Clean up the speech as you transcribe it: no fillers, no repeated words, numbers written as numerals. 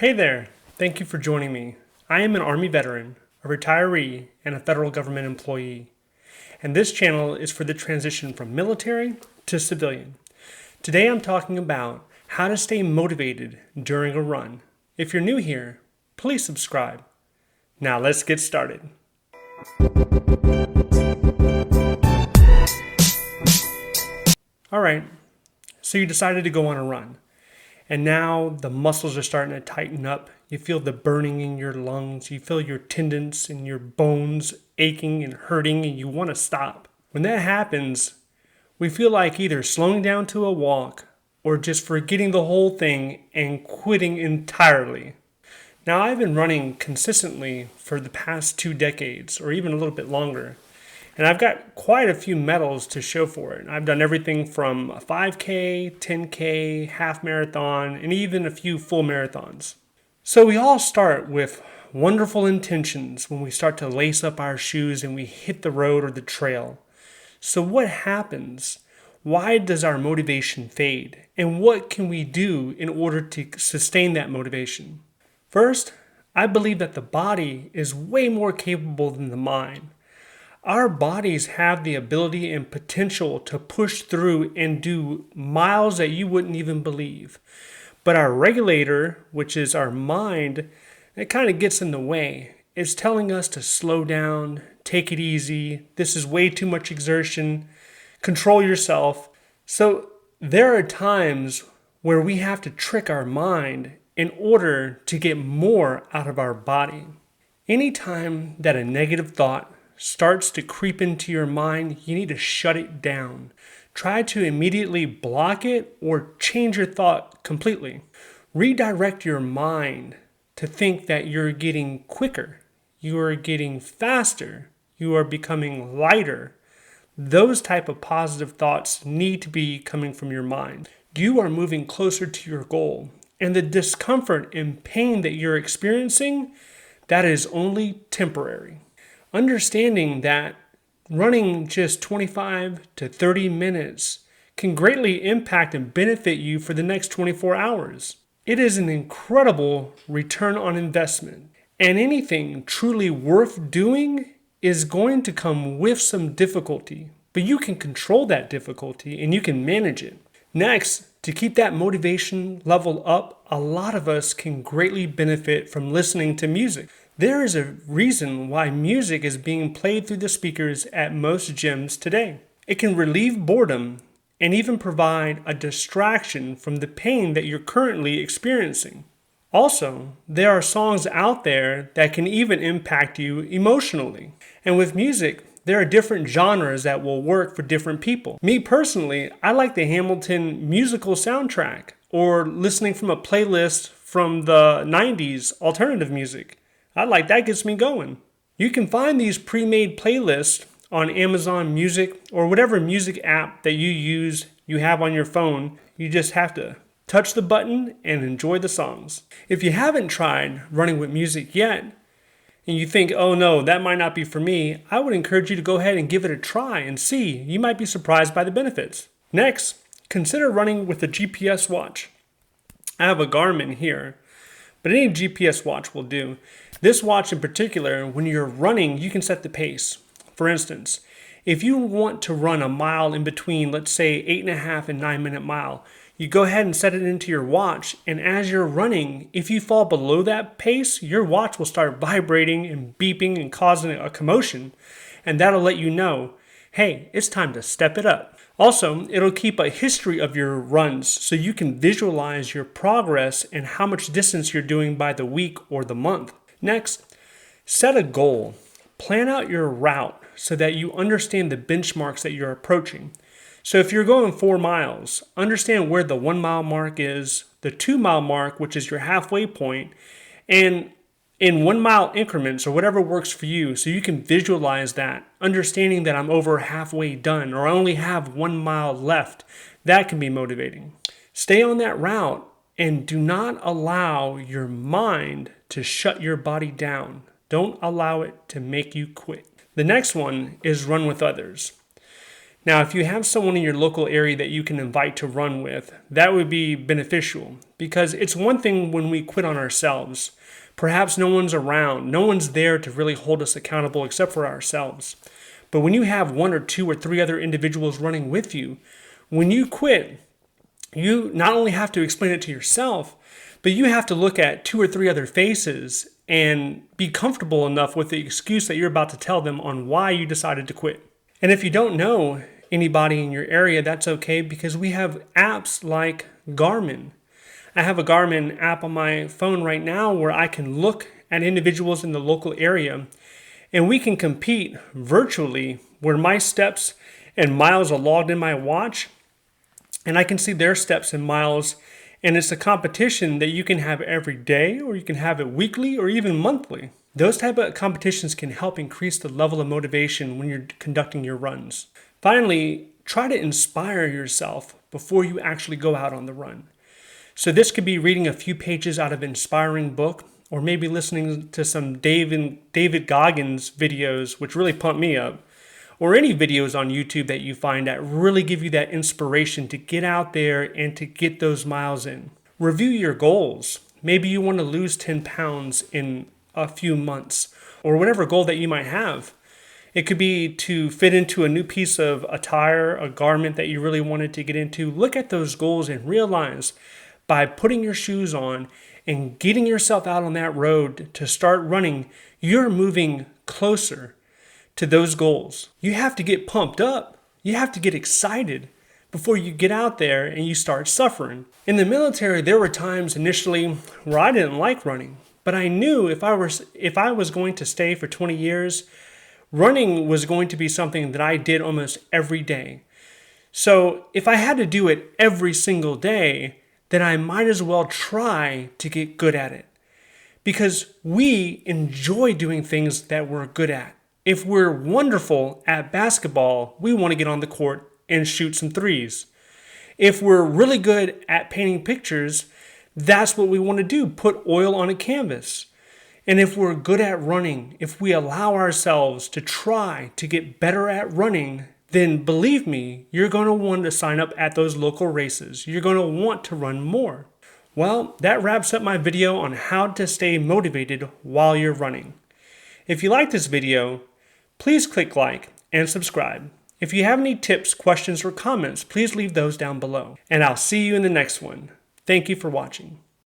Hey there, thank you for joining me. I am an Army veteran, a retiree, and a federal government employee. And this channel is for the transition from military to civilian. Today I'm talking about how to stay motivated during a run. If you're new here, please subscribe. Now let's get started. Alright, so you decided to go on a run. And now the muscles are starting to tighten up. You feel the burning in your lungs. You feel your tendons and your bones aching and hurting, and you want to stop. When that happens, we feel like either slowing down to a walk or just forgetting the whole thing and quitting entirely. Now, I've been running consistently for the past 2 decades, or even a little bit longer. And I've got quite a few medals to show for it. I've done everything from a 5K, 10K, half marathon, and even a few full marathons. So we all start with wonderful intentions when we start to lace up our shoes and we hit the road or the trail. So what happens? Why does our motivation fade? And what can we do in order to sustain that motivation? First, I believe that the body is way more capable than the mind. Our bodies have the ability and potential to push through and do miles that you wouldn't even believe. But our regulator, which is our mind, it kind of gets in the way. It's telling us to slow down, take it easy, this is way too much exertion, control yourself. So there are times where we have to trick our mind in order to get more out of our body. Anytime that a negative thought starts to creep into your mind, you need to shut it down. Try to immediately block it or change your thought completely. Redirect your mind to think that you're getting quicker, you are getting faster, you are becoming lighter. Those type of positive thoughts need to be coming from your mind. You are moving closer to your goal, and the discomfort and pain that you're experiencing, that is only temporary. Understanding that running just 25 to 30 minutes can greatly impact and benefit you for the next 24 hours. It is an incredible return on investment, and anything truly worth doing is going to come with some difficulty, but you can control that difficulty and you can manage it. Next, to keep that motivation level up, a lot of us can greatly benefit from listening to music. There is a reason why music is being played through the speakers at most gyms today. It can relieve boredom and even provide a distraction from the pain that you're currently experiencing. Also, there are songs out there that can even impact you emotionally. And with music, there are different genres that will work for different people. Me personally, I like the Hamilton musical soundtrack or listening from a playlist from the 90s alternative music. I like that, gets me going. You can find these pre-made playlists on Amazon Music or whatever music app that you have on your phone. You just have to touch the button and enjoy the songs. If you haven't tried running with music yet, and you think, oh no, that might not be for me, I would encourage you to go ahead and give it a try and see. You might be surprised by the benefits. Next, consider running with a GPS watch. I have a Garmin here, but any GPS watch will do. This watch in particular, when you're running, you can set the pace. For instance, if you want to run a mile in between, let's say 8.5 and 9 minute mile, you go ahead and set it into your watch, and as you're running, if you fall below that pace, your watch will start vibrating and beeping and causing a commotion, and that'll let you know, hey, it's time to step it up. Also, it'll keep a history of your runs so you can visualize your progress and how much distance you're doing by the week or the month. Next, set a goal. Plan out your route so that you understand the benchmarks that you're approaching. So if you're going 4 miles, understand where the 1 mile mark is, the 2 mile mark, which is your halfway point, and in 1 mile increments or whatever works for you, so you can visualize that, understanding that I'm over halfway done or I only have 1 mile left. That can be motivating. Stay on that route and do not allow your mind to shut your body down. Don't allow it to make you quit. The next one is run with others. Now, if you have someone in your local area that you can invite to run with, that would be beneficial because it's one thing when we quit on ourselves. Perhaps no one's around, no one's there to really hold us accountable except for ourselves. But when you have one or two or three other individuals running with you, when you quit, you not only have to explain it to yourself, but you have to look at two or three other faces and be comfortable enough with the excuse that you're about to tell them on why you decided to quit. And if you don't know anybody in your area, that's okay because we have apps like Garmin. I have a Garmin app on my phone right now where I can look at individuals in the local area and we can compete virtually where my steps and miles are logged in my watch and I can see their steps and miles. And it's a competition that you can have every day or you can have it weekly or even monthly. Those type of competitions can help increase the level of motivation when you're conducting your runs. Finally, try to inspire yourself before you actually go out on the run. So this could be reading a few pages out of an inspiring book or maybe listening to some David Goggins videos, which really pump me up, or any videos on YouTube that you find that really give you that inspiration to get out there and to get those miles in. Review your goals. Maybe you want to lose 10 pounds in a few months or whatever goal that you might have. It could be to fit into a new piece of attire, a garment that you really wanted to get into. Look at those goals and realize by putting your shoes on and getting yourself out on that road to start running, you're moving closer to those goals. You have to get pumped up. You have to get excited before you get out there and you start suffering. In the military, there were times initially where I didn't like running, but I knew if I was going to stay for 20 years, running was going to be something that I did almost every day. So if I had to do it every single day, then I might as well try to get good at it. Because we enjoy doing things that we're good at. If we're wonderful at basketball, we want to get on the court and shoot some threes. If we're really good at painting pictures, that's what we want to do, put oil on a canvas. And if we're good at running, if we allow ourselves to try to get better at running, then believe me, you're going to want to sign up at those local races. You're going to want to run more. Well, that wraps up my video on how to stay motivated while you're running. If you like this video, please click like and subscribe. If you have any tips, questions, or comments, please leave those down below. And I'll see you in the next one. Thank you for watching.